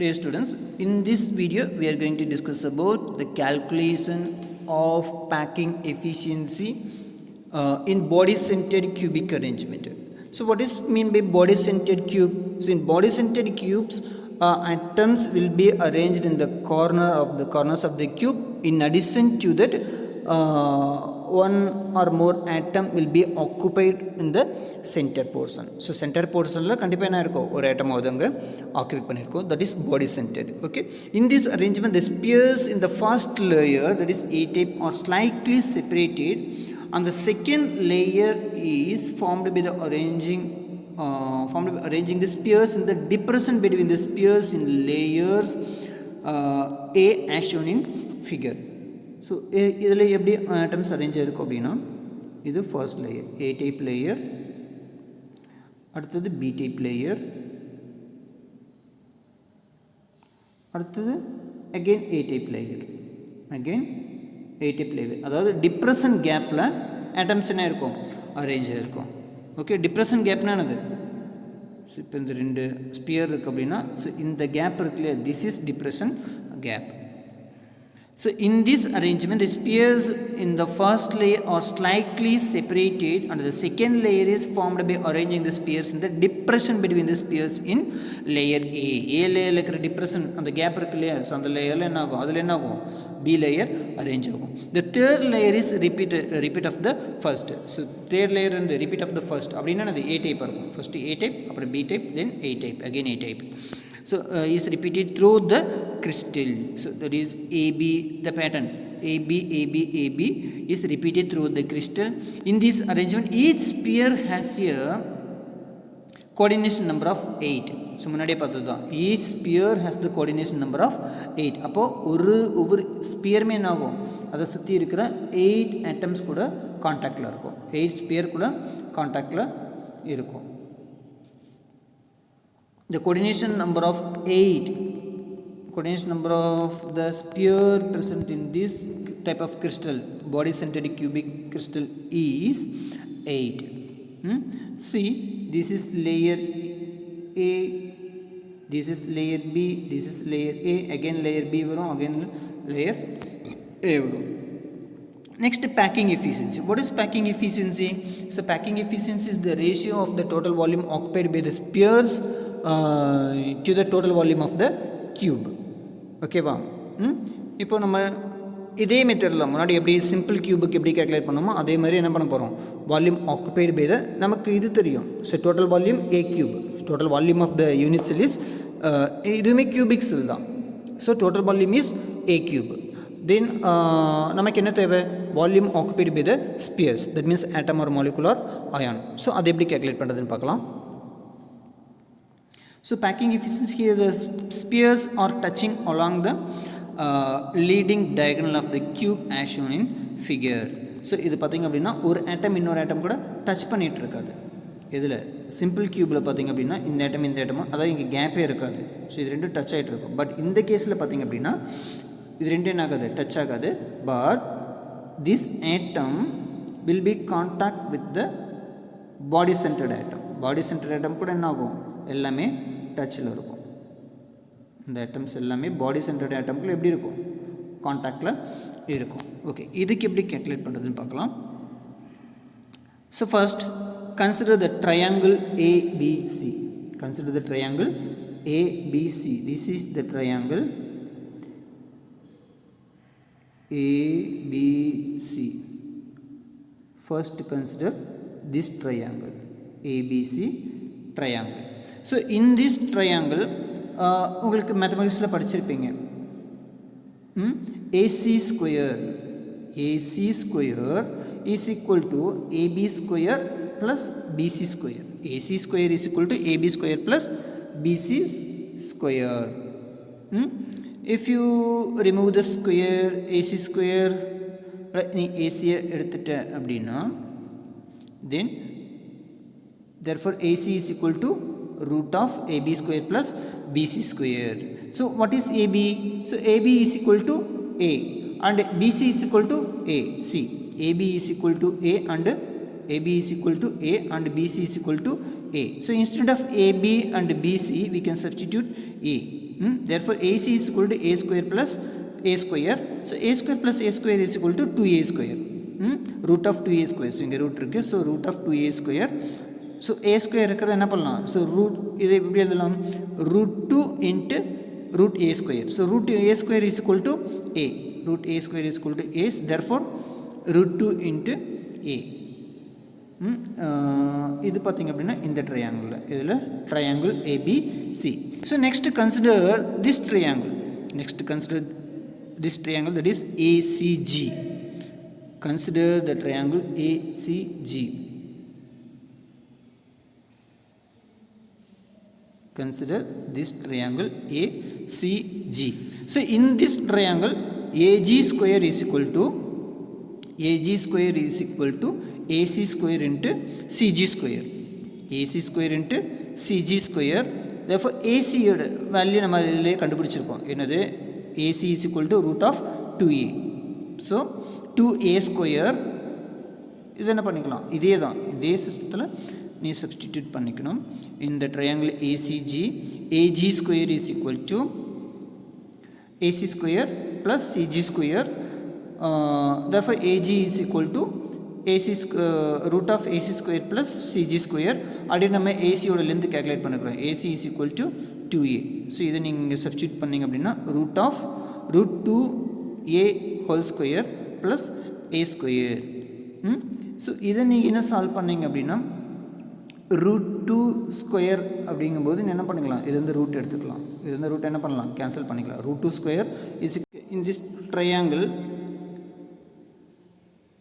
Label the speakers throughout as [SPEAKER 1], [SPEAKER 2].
[SPEAKER 1] Dear students, in this video we are going to discuss about the calculation of packing efficiency in body-centered cubic arrangement. So what is mean by body-centered cube? So in body-centered cubes, atoms will be arranged in the corners of the cube. In addition to that, one or more atom will be occupied in the center portion. So center portion la kandipa enna irukum or atom avudanga occupy pannirukkom, that is body centered. Okay, in this arrangement the spheres in the first layer, that is A type, are slightly separated, and the second layer is formed by arranging the spheres in the depression between the spheres in layers A as shown in figure. So இதில் எப்படி atoms arrange ஆகிருக்கும் அப்படின்னா, இது first layer ஏ type layer, அடுத்தது B type layer, அடுத்தது again ஏ type layer, அதாவது depression கேப்பில் atoms என்ன இருக்கும், அரேஞ்ச் ஆகிருக்கும். ஓகே, டிப்ரெஷன் கேப்னா என்னது? ஸோ இப்போ இந்த ரெண்டு ஸ்பியர் இருக்குது அப்படின்னா, ஸோ இந்த கேப் இருக்கு இல்லையா, this is depression gap. So in this arrangement, the spheres in the first layer are slightly separated, and the second layer is formed by arranging the spheres in the depression between the spheres in layer A. A layer la irukra depression and the gap irukku illaya, so and layer la enna agum, adula enna agum, B layer arrange agum. The third layer is repeat of the first. So third layer and the repeat of the first அப்படினா அது A type இருக்கும். First A type, அப்புறம் B type, then A type, again A type. So is repeated through the crystal. So that is AB, the pattern AB is repeated through the crystal. In this arrangement, each sphere has a coordination number of 8. So முன்னாடியே பார்த்ததுதான், each sphere has the coordination number of 8. அப்போ ஒவ்வொரு ஸ்பியருமே என்ன ஆகும், அதை சுற்றி இருக்கிற 8 atoms கூட கான்டாக்டில் இருக்கும், 8 ஸ்பியர் கூட கான்டாக்டில் இருக்கும். The coordination number of 8, coordination number of the sphere present in this type of crystal, body centered cubic crystal, is 8. See, this is layer A, this is layer B, this is layer A, again layer B varum, again layer A varum. Next, packing efficiency. What is packing efficiency? So packing efficiency is the ratio of the total volume occupied by the spheres to the total volume of the cube. ஓகேவா? இப்போ நம்ம இதே மெத்தடில் முன்னாடி எப்படி simple கியூபுக்கு எப்படி calculate பண்ணோமோ அதே மாதிரி என்ன பண்ண போகிறோம், வால்யூம் ஆக்குபைடு பை த, நமக்கு இது தெரியும். So total volume a cube, total volume of the unit cell is, இதுவுமே கியூபிக் செல் தான். So total volume is a cube. Then நமக்கு என்ன தேவை, volume occupied by the spheres, that means atom or molecular ion. So அதை எப்படி calculate பண்ணுறதுன்னு பார்க்கலாம். So packing efficiency, here the spheres are touching along the leading diagonal of the cube as shown in figure. So இது பார்த்திங்க அப்படின்னா ஒரு ஆட்டம் இன்னொரு ஆட்டம் கூட டச் பண்ணிகிட்டு இருக்காது. இதில் சிம்பிள் கியூபில் பார்த்திங்க அப்படின்னா இந்த ஆட்டமும் அதாவது இங்கே கேப்பே இருக்காது. ஸோ இது ரெண்டும் டச் ஆகிட்டு இருக்கும். பட் இந்த கேஸில் பார்த்திங்க அப்படின்னா இது ரெண்டும் என்ன ஆகாது, டச் ஆகாது. But this atom will be contact with the body centred atom. Body centred atom கூட என்ன ஆகும், எல்லாமே டச்சில் இருக்கும். இந்த ஆட்டம்ஸ் எல்லாமே பாடி சென்டர்ட் ஆட்டம்குள்ள எப்படி இருக்கும், கான்டாக்டில் இருக்கும். ஓகே, இதுக்கு எப்படி கேல்குலேட் பண்ணுறதுன்னு பார்க்கலாம். So first consider the triangle ABC. Consider the triangle ABC. This is the triangle ABC. First consider this triangle ABC triangle. So in this triangle உங்களுக்கு மேத்தமெட்டிக்ஸில் படிச்சிருப்பீங்க, AC square is equal to AB square plus BC square. AC square is equal to AB square plus BC square. If you remove the square, AC square நீ ஏசியை எடுத்துட்ட அப்படின்னா, then therefore AC is equal to root of AB square plus BC square. So what is AB? So AB is equal to A and BC is equal to A. See, AB is equal to A and AB is equal to A and BC is equal to A. So instead of AB and BC we can substitute A. Therefore AC is equal to A square plus A square. So A square plus A square is equal to 2A square. Root of 2A square. So இங்கே root இருக்கு. So root of 2A square. So A square இருக்கிறது என்ன பண்ணலாம்? So root இதை எப்படி எழுதலாம்? root 2 into root A square. So root A square is equal to A. Root A square is equal to A. Therefore root 2 into A. இது பார்த்தீங்க அப்படின்னா இந்த ட்ரையாங்கிள் இதில் triangle ABC. So next consider this triangle. Next consider this triangle, that is ACG. Consider the triangle ACG. Consider this triangle ACG. So in this triangle AG square is equal to AC square into CG square. AC square into CG square. Therefore AC value நம்ம இதிலே கண்டுபிடிச்சிருக்கோம். என்னது? AC is equal to root of 2A. So 2A square இது என்ன பண்ணிக்கலாம்? இதே தான், இதே சிஸ்டத்தில் நீ சப்ஸ்டிடியூட் பண்ணிக்கணும். இந்த triangle ACG, AG square is equal to AC square plus CG square. therefore AG is equal to root of AC square plus CG square. அப்படி நம்ம ஏசியோட லென்த் கேல்குலேட் பண்ணிக்கிறோம். AC is equal to 2A. So இதை நீங்கள் இங்கே substitute பண்ணிங்க அப்படின்னா root 2A whole square plus A square. So இதை நீங்கள் என்ன சால்வ் பண்ணிங்க அப்படின்னா root 2 ஸ்கொயர் அப்படிங்கும்போது என்ன பண்ணிக்கலாம்? இதுலேருந்து ரூட் எடுத்துக்கலாம். இதுலேருந்து ரூட் என்ன பண்ணலாம்? கேன்சல் பண்ணிக்கலாம். root 2 square is in this triangle.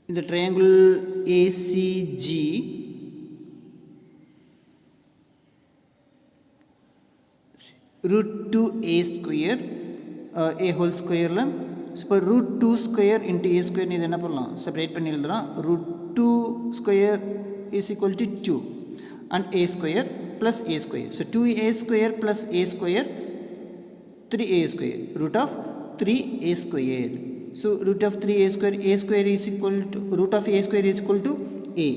[SPEAKER 1] இந்த triangle ACG root 2A square A whole ஸ்கொயரில் இப்போ root 2 square into A square இது என்ன பண்ணலாம்? செப்பரேட் பண்ணி எழுதலாம். root 2 square is equal to 2 and A square plus A square. So 2A square plus A square 3A square, root of 3A square. So root of 3A square is equal to root of A square is equal to A.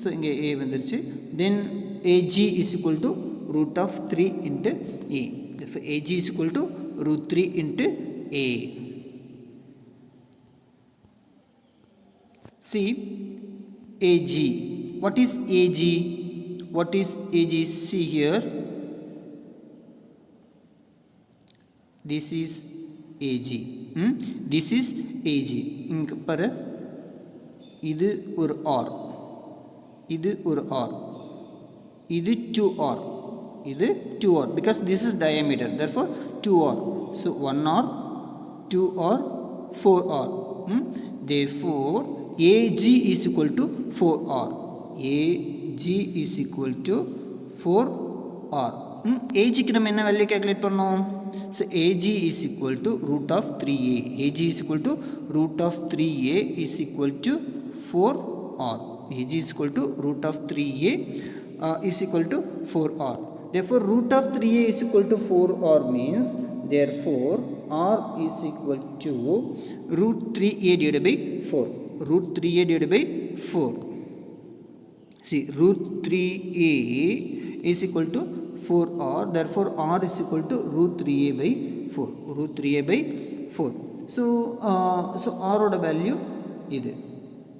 [SPEAKER 1] So இங்கே A வந்துருச்சு. Then AG is equal to root of 3 into A. Therefore AG is equal to root 3 into A. See AG. What is AG? What is AG? See here. This is AG. This is AG. இங்க பாரு, இது ஒரு R, இது ஒரு R, இது 2R, இது 2R because this is diameter. Therefore 2R. So 1R, 2R, 4R. Therefore AG is equal to 4R. AG is equal to 4R. AG க்கு நம்ம என்ன வேல்யூ கால்குலேட் பண்ணோம்? So AG is equal to root of 3A. AG is equal to root of 3A is equal to 4R. AG is equal to root of 3A is equal to 4R. Therefore root of 3A is equal to 4R means therefore R is equal to root 3A divided by 4. Root 3A divided by 4. See, root 3A is equal to 4R. Therefore R is equal to root 3A by 4. Root 3A by 4. So R oda value இது.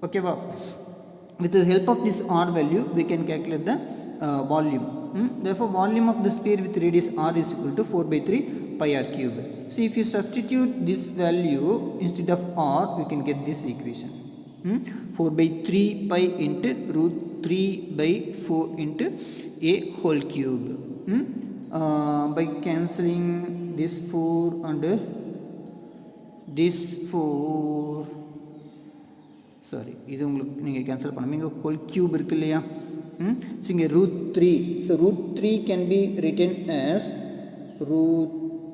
[SPEAKER 1] Okay va? With the help of this R value we can calculate the volume. Therefore volume of the sphere with radius R is equal to 4 by 3 pi r cube. So if you substitute this value instead of R, you can get this equation. 4 by 3 pi into root 3 by 4 into A whole cube. By cancelling this 4 and this 4, sorry, இது உங்களுக்கு நீங்கள் cancel பண்ணணும். இங்கே whole cube இருக்கு இல்லையா? So இங்கே root 3. So root 3 can be written as root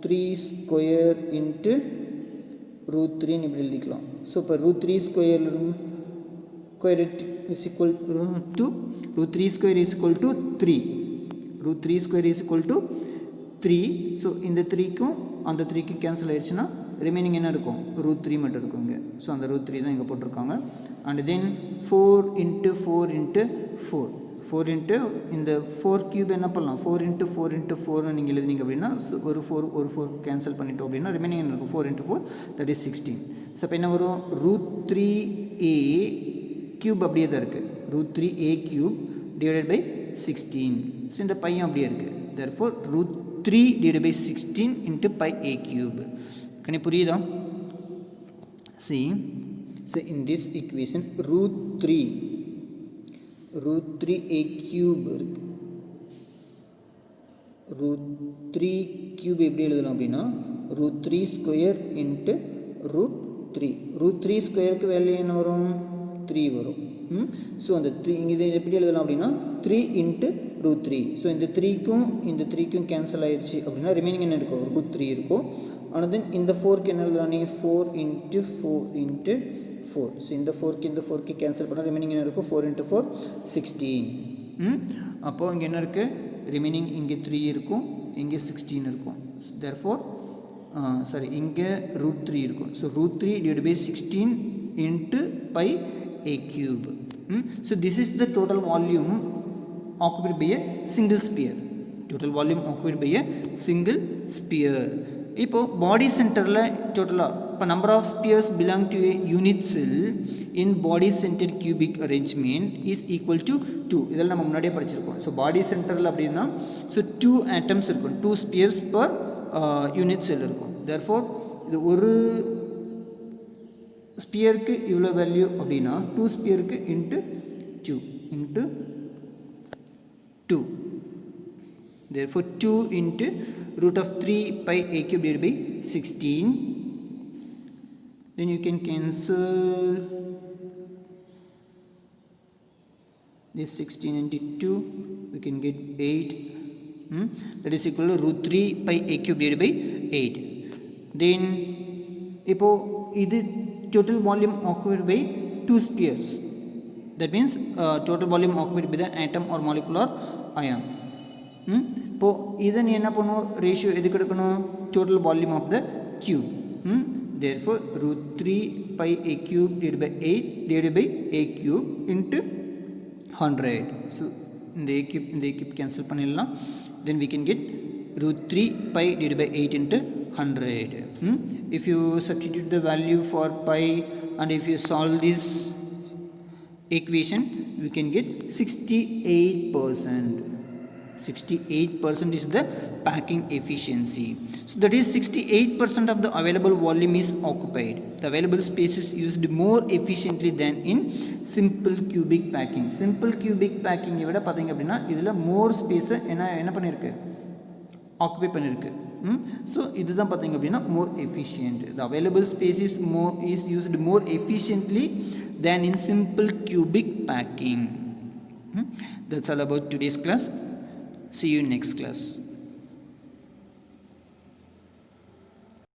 [SPEAKER 1] 3 square into root 3 இப்படி எழுதிக்கலாம். ஸோ இப்போ root 3 square is equal to root 3 square is equal to 3. root 3 square is equal to 3. So இந்த 3க்கும் அந்த 3க்கும் cancel ஆயிடுச்சுன்னா remaining என்ன இருக்கும்? root 3 மட்டும் இருக்கும் இங்கே. ஸோ அந்த root 3 தான் இங்கே போட்டிருக்காங்க. And then 4 into 4 into 4. 4 into இந்த 4 cube என்ன பண்ணலாம் 4 into 4 into 4 நீங்கள் எழுதினீங்க அப்படின்னா ஒரு 4 கேன்சல் பண்ணிட்டோம் அப்படின்னா ரிமைனிங் என்ன இருக்கும் 4 into 4 that is 16. ஸோ அப்போ என்ன வரும் √3a cube அப்படியே தான் இருக்குது √3a cube divided by 16. So இந்த பையன் அப்படியே இருக்குது therefore √3 divided by 16 into pi a cube. கணி புரியுதா? See, so in this equation √3a cube √3 cube எப்படி எழுதலாம் அப்படின்னா √3 square into √3 ஸ்கொயருக்கு வேல்யூ என்ன வரும் 3 வரும். ஸோ அந்த 3 இதை எப்படி எழுதலாம் அப்படின்னா 3 into √3. ஸோ இந்த 3க்கும் கேன்சல் ஆயிடுச்சு அப்படின்னா ரிமைனிங் என்ன இருக்கும் √3 இருக்கும். ஆனால் தென் இந்த 4க்கு என்ன எழுதலாம் நீங்கள் 4 into 4 into 4. ஸோ இந்த 4க்கு கேன்சல் பண்ணால் ரிமைனிங் என்ன இருக்கும் 4 into 4 16. அப்போது இங்கே என்ன இருக்குது ரிமைனிங் இங்கே 3 இருக்கும் இங்கே 16 இருக்கும். தேர்ஃபோர் இங்கே √3 இருக்கும். So √3 divided by 16 into pi a cube. So this is the total volume occupied by a single sphere. Total volume occupied by a single sphere. இப்போ பாடி சென்டரில் டோட்டலாக இப்போ number of spheres belong to a unit cell in body centre cubic arrangement is equal to 2. இதெல்லாம் நம்ம முன்னாடியே படிச்சிருக்கோம். So body சென்டரில் அப்படின்னா ஸோ 2 ஆட்டம்ஸ் இருக்கும் 2 ஸ்பியர்ஸ் பர் யூனிட் செல் இருக்கும். தேர்ஃபோர் இது ஒரு ஸ்பியருக்கு இவ்வளோ வேல்யூ அப்படின்னா 2 ஸ்பியருக்கு into 2 therefore 2 into √3 pi a cube divided by 16. Then you can cancel this 16 into 2 we can get 8. That is equal to √3 pi a cube divided by 8. Then இப்போ இது total volume occupied by 2 spheres. That means total volume occupied by the atom or molecular ion. இப்போது இதை நீ என்ன பண்ணுவோம் ratio எதுக்கு எடுக்கணும் total volume of the cube. therefore √3 pi a cube divided by 8 divided by a cube into 100. So இந்த a cube cancel பண்ணிடலாம். then we can get √3 pi divided by 8 into 100. If you substitute the value for pi and if you solve this equation we can get 68%. 68% is the packing efficiency. So that is 68% of the available volume is occupied. The available space is used more efficiently than in simple cubic packing. Simple cubic packing விட பார்த்தீங்க அப்படின்னா இதில் more space என்ன பண்ணியிருக்கு occupy பண்ணியிருக்கு. So இதுதான் பார்த்தீங்க அப்படின்னா more efficient. The available space is used more efficiently than in simple cubic packing. That's all about today's class. See you next class.